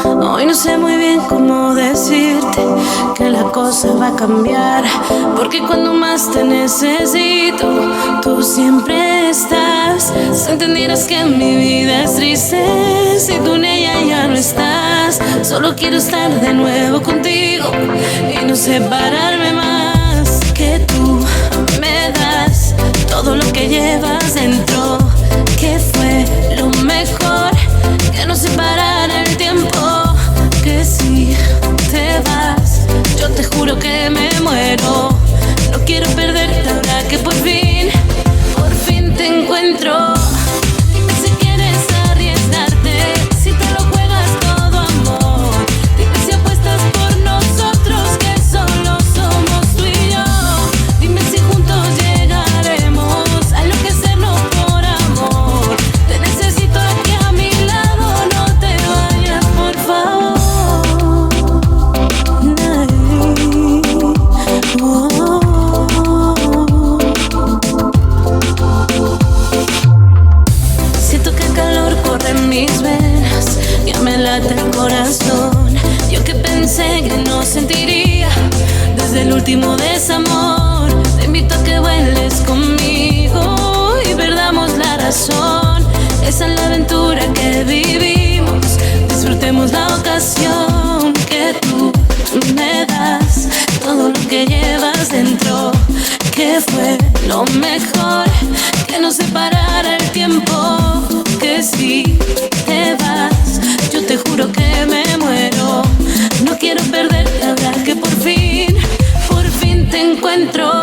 Hoy no sé muy bien cómo decirte que la cosa va a cambiar, porque cuando más te necesito, tú siempre estás. Si entendieras que mi vida es triste, si tú en ella ya no estás. Solo quiero estar de nuevo contigo y no separarme más. Que tú me das todo lo que llevas dentro, que fue lo mejor, que no separara el tiempo. Que si te vas, yo te juro que me muero. No quiero perderte ahora que por fin te encuentro. Dime si quieres arriesgarte, si te lo juegas todo, amor. Dime si apuestas por nosotros, que solo somos tú y yo. Dime si juntos llegaremos a enloquecernos por amor. Te necesito aquí a mi lado, no te vayas, por favor. Siento que el calor corre en mis venas, ya me late el corazón. Yo que pensé que no sentiría desde el último desamor. Te invito a que vueles conmigo y perdamos la razón. Esa es la aventura que vivimos, disfrutemos la ocasión. Que tú me das todo lo que llevas dentro, que fue lo mejor, que no separara el tiempo. Que si te vas, yo te juro que me muero. No quiero perderte ahora que por fin te encuentro.